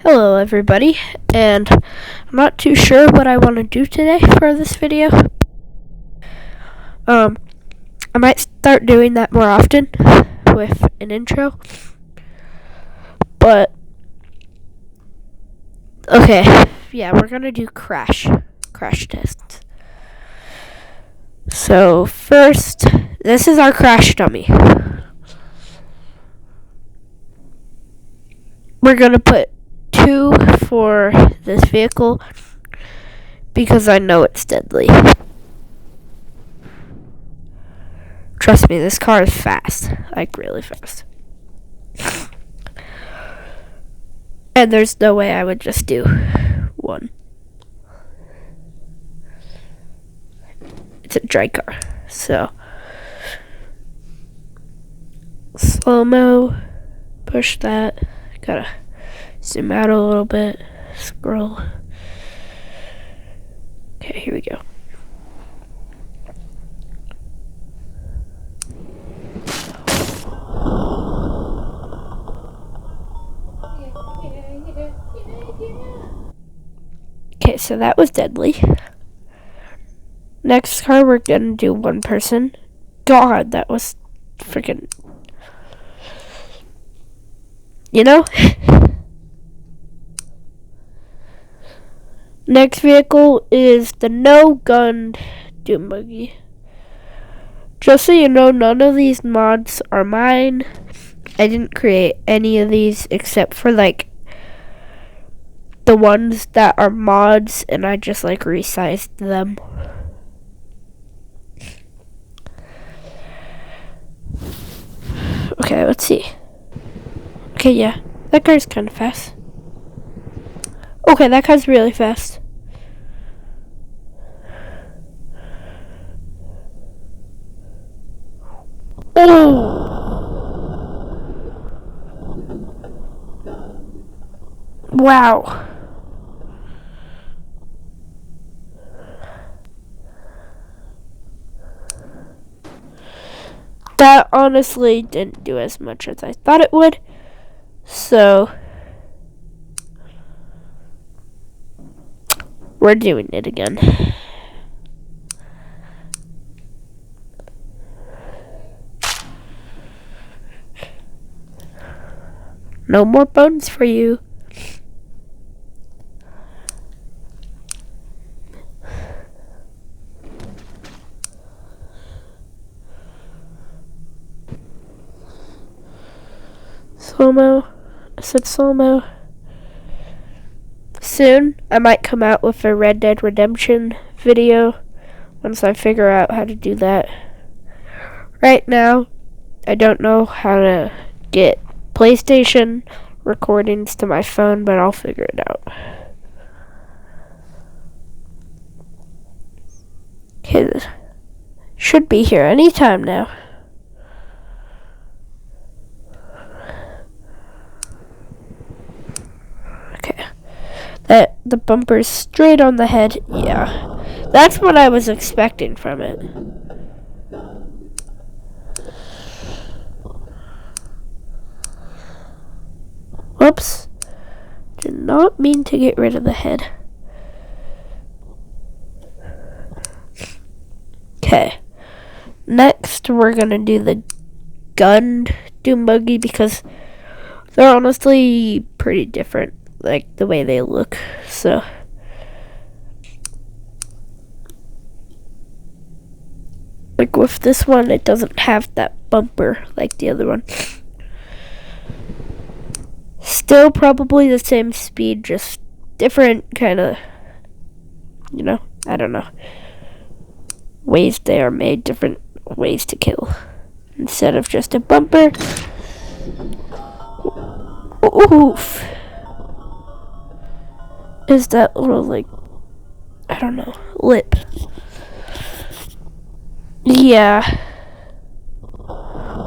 Hello everybody, and I'm not too sure what I want to do today for this video. I might start doing that more often with an intro. But okay, yeah, we're gonna do crash tests. So first, this is our crash dummy. We're gonna put 2 for this vehicle because I know it's deadly. Trust me, this car is fast, like really fast. And there's no way I would just do 1. It's a drag car, so slow-mo, push that, gotta zoom out a little bit, scroll. Okay, here we go. Okay, so that was deadly. Next car, we're gonna do 1 person. God, that was freaking, you know? Next vehicle is the no gun doom buggy. Just so you know, none of these mods are mine. I didn't create any of these except for like the ones that are mods, and I just like resized them. Okay, let's see. Okay, yeah, that car's kind of fast. Okay, that car's really fast. Oh! Wow. That honestly didn't do as much as I thought it would. So we're doing it again. No more bones for you. Slow-mo. I said slow-mo. Soon, I might come out with a Red Dead Redemption video once I figure out how to do that. Right now, I don't know how to get PlayStation recordings to my phone, but I'll figure it out. Okay, this should be here anytime now. Okay, the bumper's straight on the head. Yeah, that's what I was expecting from it. Whoops. Did not mean to get rid of the head. Okay. Next, we're gonna do the gunned doom buggy because they're honestly pretty different, like the way they look. So like with this one, it doesn't have that bumper like the other one. Still probably the same speed, just different kind of, you know, I don't know, ways they are made, different ways to kill. Instead of just a bumper. Oof. Is that little, like, I don't know, lip. Yeah.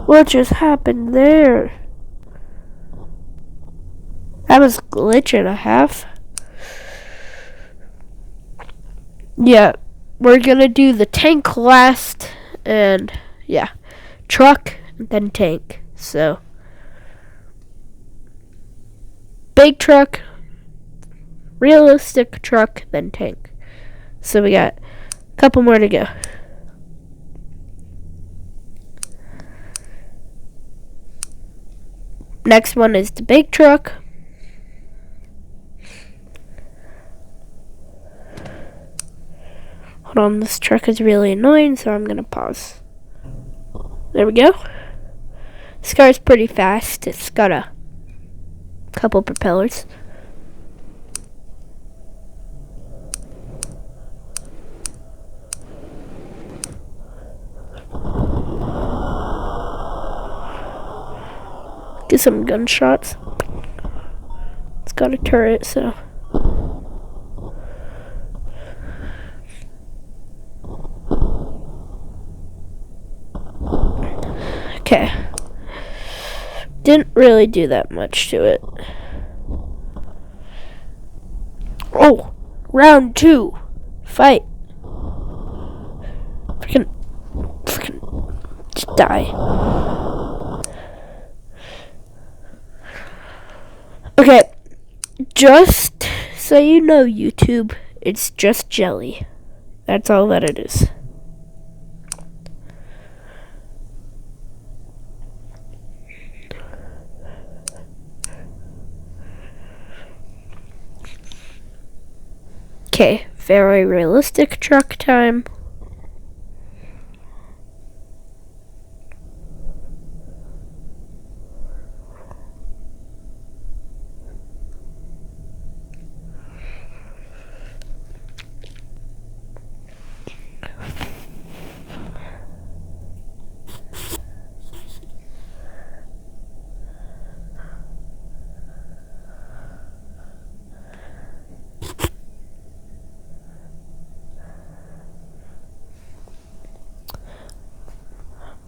What just happened there? That was glitch and a half. Yeah, we're gonna do the tank last, and yeah, truck, and then tank. So, big truck, realistic truck, then tank. So we got a couple more to go. Next one is the big truck. Hold on, this truck is really annoying, so I'm gonna pause. There we go. This car's pretty fast. It's got a couple propellers. Get some gunshots. It's got a turret, so. Okay. Didn't really do that much to it. Oh! Round 2. Fight. Freaking. Just die. Okay. Just so you know, YouTube, it's just jelly. That's all that it is. Okay, very realistic truck time.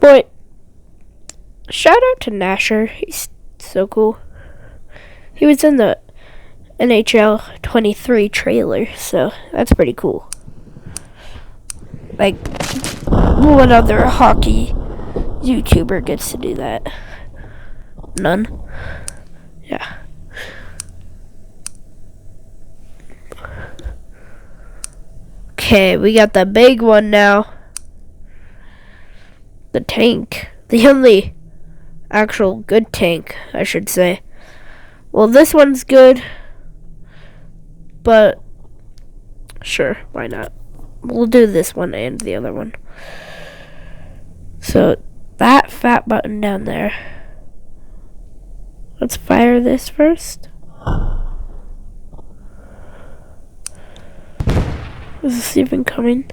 Boy, shout out to Nasher. He's so cool. He was in the NHL 23 trailer, so that's pretty cool. Like, what other hockey YouTuber gets to do that? None. Yeah. Okay, we got the big one now. The tank. The only actual good tank, I should say. Well, this one's good. But, sure, why not? We'll do this one and the other one. So, that fat button down there. Let's fire this first. Is this even coming?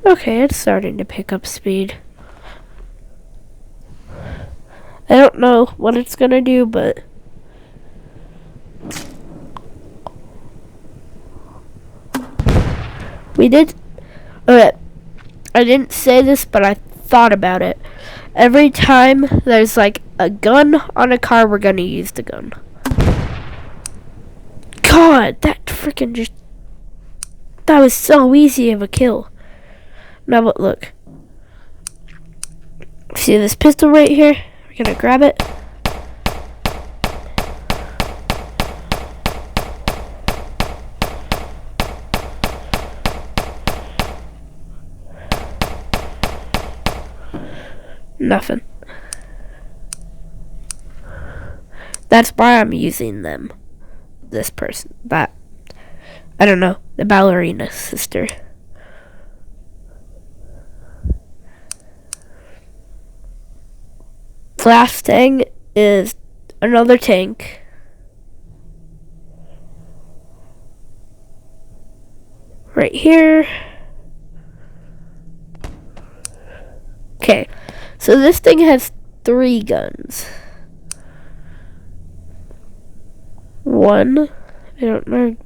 Okay, it's starting to pick up speed. I don't know what it's gonna do, but we did. Okay, I didn't say this, but I thought about it. Every time there's like a gun on a car, we're gonna use the gun. God, that freaking just. That was so easy of a kill. Now, but look. See this pistol right here? We're gonna grab it. Nothing. That's why I'm using them. This person. That. I don't know. The ballerina sister. Last thing is another tank. Right here. Okay. So this thing has 3 guns. 1. I don't know.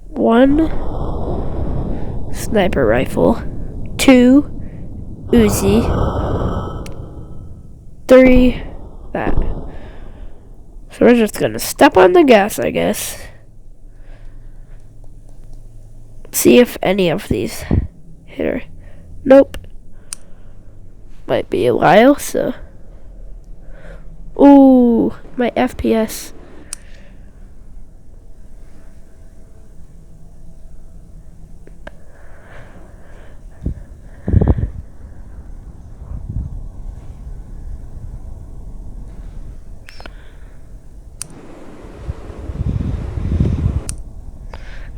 1 sniper rifle. 2 Uzi. 3 that. So we're just gonna step on the gas, I guess. See if any of these hit her. Nope. Might be a while, so. Ooh, my FPS.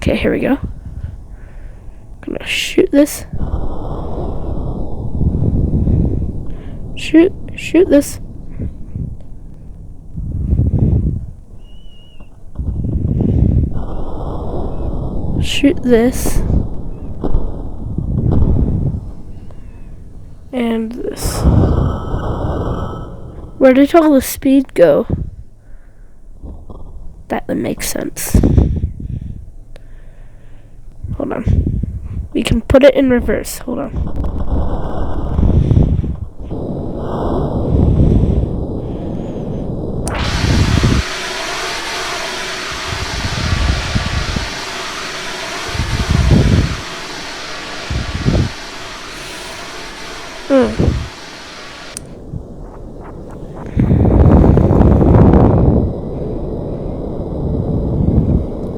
Okay, here we go. Gonna shoot this. Shoot this. Shoot this. And this. Where did all the speed go? That would make sense. Hold on. We can put it in reverse. Hold on.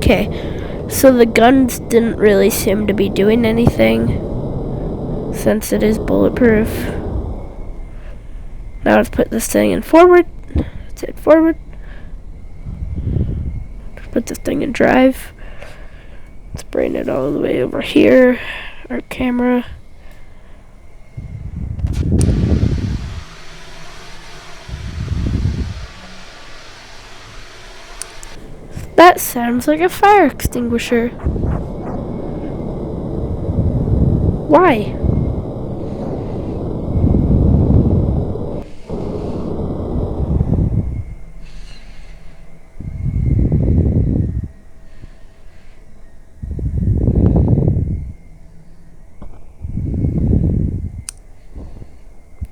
Okay, so the guns didn't really seem to be doing anything since it is bulletproof. Now let's put this thing in forward. Let's hit forward. Let's put this thing in drive. Let's bring it all the way over here. Our camera. That sounds like a fire extinguisher. Why?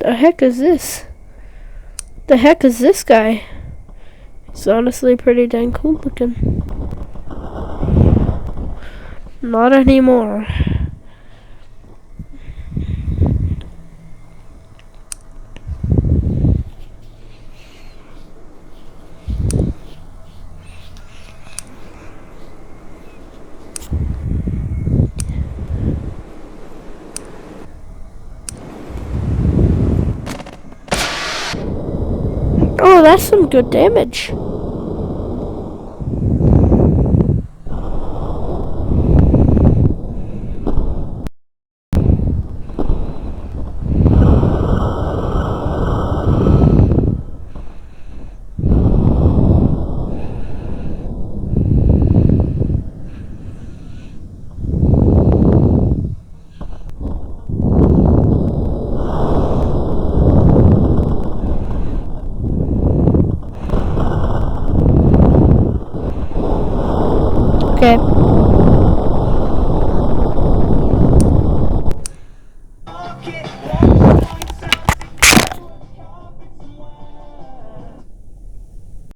The heck is this? The heck is this guy? It's honestly pretty dang cool looking. Not anymore. Oh, that's some good damage. Okay.